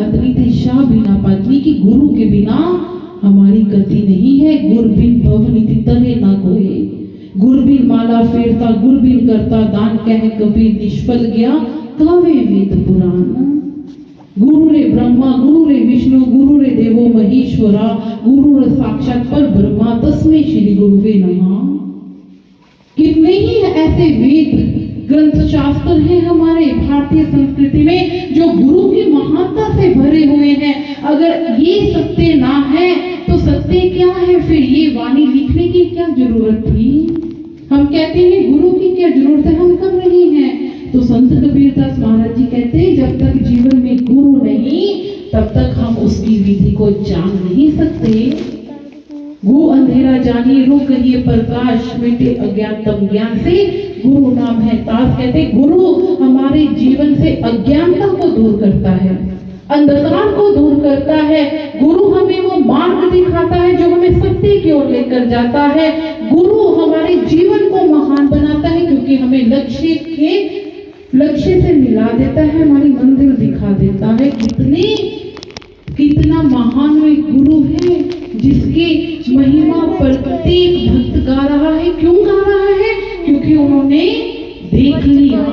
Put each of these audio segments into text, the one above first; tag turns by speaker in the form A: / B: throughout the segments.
A: अतनितिशा बिना पत्नी की गुरु के बिना हमारी गति नहीं है। गुर बिन भवनीति तने न कोई, गुर बिन माला फेरता गुर बिन करता दान कह कबीर निष्फल गया कावे वेद पुराण। गुरु रे ब्रह्मा गुरु रे विष्णु गुरु रे देवो महेश्वरा गुरु रे साक्षात पर ब्रह्मा तस्मै श्री गुरुवे नमः। कितने ही ऐसे वेद ग्रंथ शास्त्र हैं हमारे भारतीय संस्कृति में जो गुरु की महानता से भरे हुए हैं। अगर ये सत्य ना है तो सत्य क्या है? फिर ये वाणी लिखने की क्या जरूरत थी? हम कहते हैं गुरु की क्या जरूरत है, हम कर रहे हैं। तो संत कबीरदास महाराज जी कहते हैं जब तक जीवन में गुरु नहीं तब तक हम उसकी विधि को जान नहीं सकते। गु अंधेरा जानिए रो कहिए प्रकाश मिटे अज्ञानतम ज्ञान से गुरु नाम है तास। कहते गुरु हमारे जीवन से अज्ञानता को दूर करता है, अंधकार को दूर करता है। गुरु हमें वो मार्ग दिखाता है जो हमें सत्य की ओर लेकर जाता है। गुरु हमारे जीवन को महान बनाता है क्योंकि हमें लक्ष्य से मिला देता है, हमारी मंजिल दिखा देता है। कितना महान वे गुरु है जिसकी महिमा प्रत्येक भक्त गा रहा है। क्यों गा रहा है? क्योंकि उन्होंने देख लिया।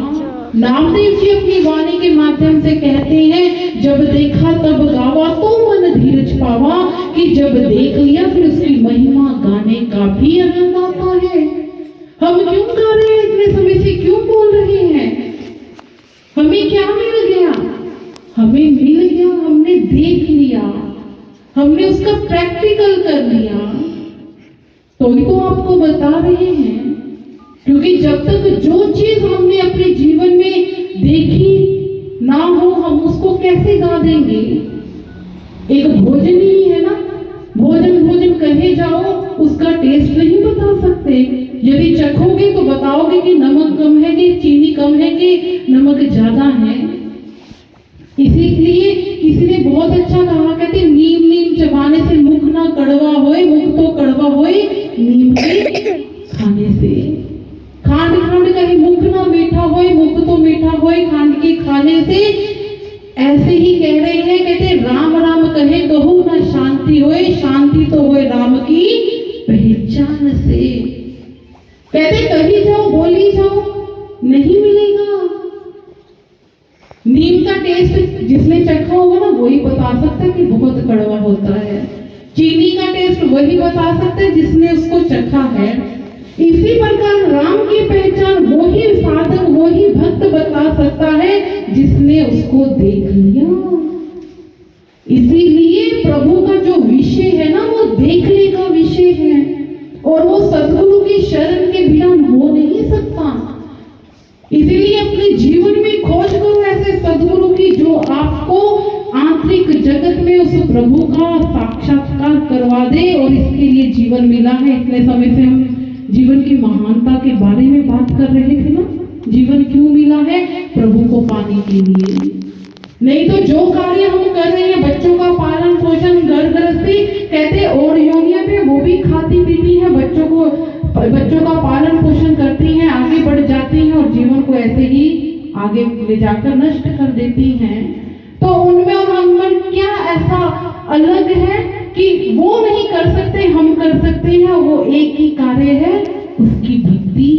A: नामदेव जी अपनी वाणी के माध्यम से कहते हैं जब देखा तब गावा तो मन धीरज पावा, कि जब देख लिया फिर उसकी महिमा गाने का भी आनंद आता है। हम क्यों गा रहे हैं? इतने समय से क्यों बोल रहे हैं? हमें क्या मिल गया? हमें मिल गया, हमने देख लिया, हमने उसका प्रैक्टिकल कर लिया। तो ही तो आपको बता रहे हैं, क्योंकि जब तक जो चीज हमने अपने जीवन में देखी ना हो हम उसको कैसे गा देंगे? एक भोजन ही है ना, भोजन कहे जाओ उसका टेस्ट नहीं बता सकते। यदि चखोगे तो बताओगे कि नमक कम है कि चीनी कम है कि नमक ज्यादा है। इसीलिए किसी ने बहुत अच्छा कहा, कहते नीम नीम चबाने से मुख ना कड़वा होए, मुख तो कड़वा होए नीम के खाने से। खांड खांड कहे मुख ना मीठा होए, मुख तो मीठा होए खांड के खाने से। ऐसे ही कह रहे हैं, कहते राम राम कहे कहूं ना शांति होए, शांति तो होए राम की पहचान से। कहते कही जाओ बोली जाओ नहीं मिलेगा। नीम का टेस्ट जिसने चखा होगा ना वही बता सकता है कि बहुत कड़वा होता है। चीनी का टेस्ट वही बता सकता है जिसने उसको चखा है। इसी प्रकार राम की पहचान वही साधक वही भक्त बता सकता है जिसने उसको देख लिया। इसीलिए प्रभु का जो विषय है ना वो देखने का विषय है, और वो सद्गुरु की शरण के बिना हो नहीं सकता। इसीलिए अपने जीवन में खोज करो ऐसे सद्गुरु की जो आपको आंतरिक जगत में उस प्रभु का साक्षात्कार करवा दे। और इसके लिए जीवन मिला है। इतने समय से हम जीवन की महानता के बारे में बात कर रहे थे ना। जीवन क्यों मिला है? प्रभु को पाने के लिए। नहीं तो जो कार्य हम कर रहे हैं, बच्चों का पालन पोषण घर गृहस्थी, कहते और योनियां पे वो भी खाती पीती है, बच्चों का पालन पोषण करती हैं, आगे बढ़ जाती हैं और जीवन को ऐसे ही आगे ले जाकर नष्ट कर देती हैं। तो उनमें और हम में क्या ऐसा अलग है कि वो नहीं कर सकते, हम कर सकते हैं? वो एक ही कार्य है, उसकी भक्ति।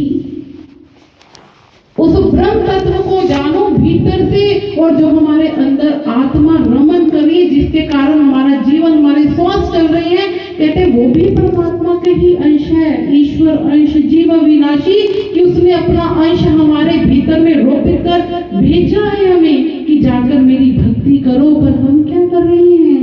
A: उस ब्रह्म तत्व को जानो भीतर से, और जो हमारे अंदर आत्मा रमन कर रही है, जिसके कारण हमारा जीवन हमारे श्वास चल रहे हैं, कहते वो भी परमात्मा के ही अंश है। ईश्वर अंश जीव विनाशी, कि उसने अपना अंश हमारे भीतर में रोपित कर भेजा है हमें कि जाकर मेरी भक्ति करो। पर हम क्या कर रहे हैं?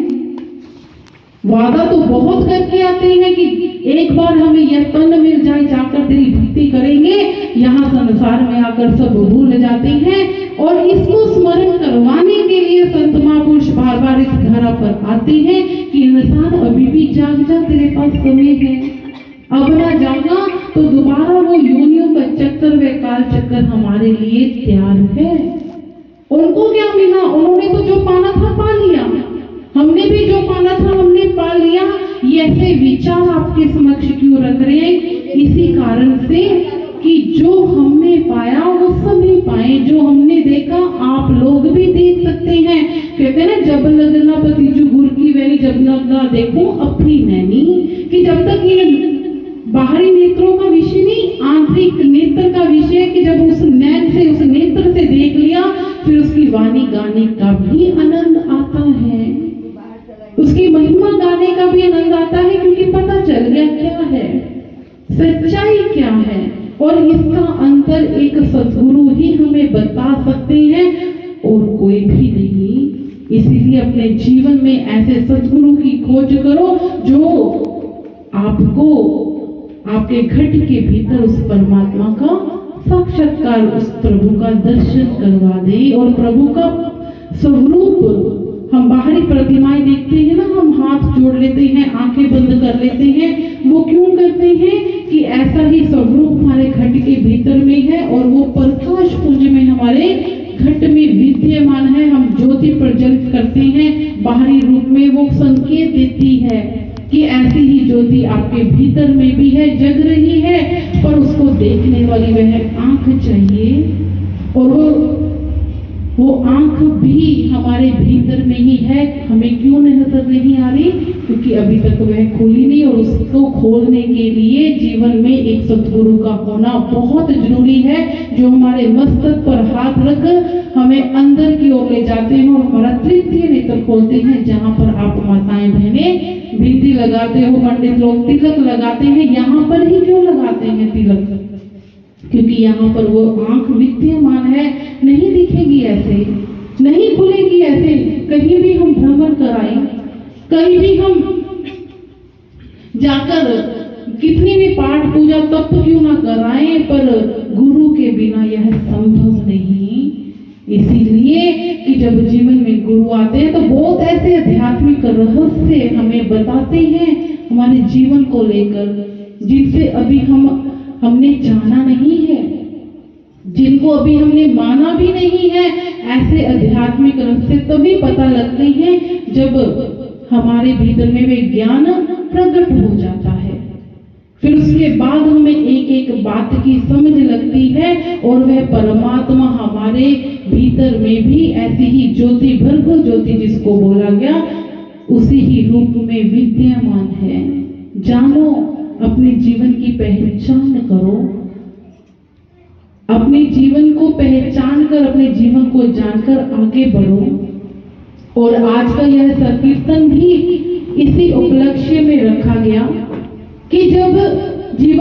A: वादा तो बहुत करके आते हैं कि एक बार हमें यह तन मिल जाए जाकर तेरी भक्ति करेंगे, यहाँ संसार में आकर सब भूल जाते हैं। और इसको स्मरण करवाने के लिए संत महापुरुष बार बार इस धरा पर आते हैं कि इंसान अभी भी जाग जा, तेरे पास समय है। अब ना जागा तो दोबारा वो योनियों का चक्कर व काल चक्कर हमारे लिए तैयार है। उनको क्या मिला? उन्होंने तो जो पाना था पा लिया, हमने भी जो पाना था हमने पा लिया। ये ऐसे विचार आपके समक्ष क्यों रख रहे हैं? इसी कारण से कि जो हमने पाया वो सभी पाए, जो हमने देखा आप लोग भी देख सकते हैं। कहते हैं ना, जब लगना पतिजू गुर की वैनी, जब लगना देखो अपनी नैनी, कि जब तक ये बाहरी नेत्रों का विषय नहीं, आंतरिक नेत्र का विषय, कि जब उस नैन से, उस नेत्र से देख लिया, फिर उसकी वाणी गाने का भी आनंद आता है, उसकी महिमा गाने का भी आनंद आता है, क्योंकि पता चल गया क्या है, सच्चाई क्या है। और इसका अंतर एक सद्गुरु ही हमें बता सकते हैं और कोई भी नहीं। इसीलिए अपने जीवन में ऐसे सद्गुरु की खोज करो जो आपको आपके घट के भीतर उस परमात्मा का साक्षात्कार, उस प्रभु का दर्शन करवा दे। और प्रभु का स्वरूप, हम बाहरी प्रतिमाएं देखते हैं ना, हम हाथ जोड़ लेते हैं, आंखें बंद कर लेते हैं, वो क्यों करते हैं कि ऐसा ही स्वरूप हमारे घट के भीतर में है और वो प्रकाश पुंज में हमारे घट में विद्यमान है। हम ज्योति प्रज्वलित करते हैं, बाहरी रूप में वो संकेत देती है कि ऐसी ही ज्योति आपके भीतर में भी है, जग रही है, पर उसको देखने वाली वह आंख चाहिए। और वो आंख भी हमारे भीतर में ही है, हमें क्यों नजर नहीं आ रही? क्योंकि अभी तक वह खुली नहीं। और उसको खोलने के लिए जीवन में एक सद्गुरु का होना बहुत जरूरी है, जो हमारे मस्तक पर हाथ रख हमें अंदर की ओर ले जाते हैं और हमारा तृतीय नेत्र खोलते हैं। जहाँ पर आप माताएं बहनें बिंदी लगाते हो, पंडित लोग तिलक लगाते हैं, यहाँ पर ही क्यों लगाते हैं तिलक? क्योंकि यहाँ पर वो आंख विद्यमान है, नहीं दिखेगी ऐसे, नहीं खुलेगी ऐसे। कहीं भी हम भ्रमण कराएं, कहीं भी हम जाकर कितनी भी पाठ पूजा तप क्यों ना कराएं, पर गुरु के बिना यह संभव नहीं। इसीलिए कि जब जीवन में गुरु आते हैं तो बहुत ऐसे आध्यात्मिक रहस्य हमें बताते हैं हमारे जीवन को लेकर, जिनसे अभी हमने जाना नहीं है, जिनको अभी हमने माना भी नहीं है। ऐसे आध्यात्मिक रहस्य तभी पता लगते हैं जब हमारे भीतर में वे ज्ञान प्रकट हो जाता है। फिर उसके बाद हमें एक एक बात की समझ लगती है और वह परमात्मा हमारे भीतर में भी ऐसी ही ज्योति, भर्गो ज्योति जिसको बोला गया, उसी ही रूप में विद्यमान है। जानो, अपने जीवन की पहचान करो, अपने जीवन को पहचान कर, अपने जीवन को जानकर आगे बढ़ो। और आज का यह संकीर्तन भी इसी उपलक्ष्य में रखा गया कि जब जीवन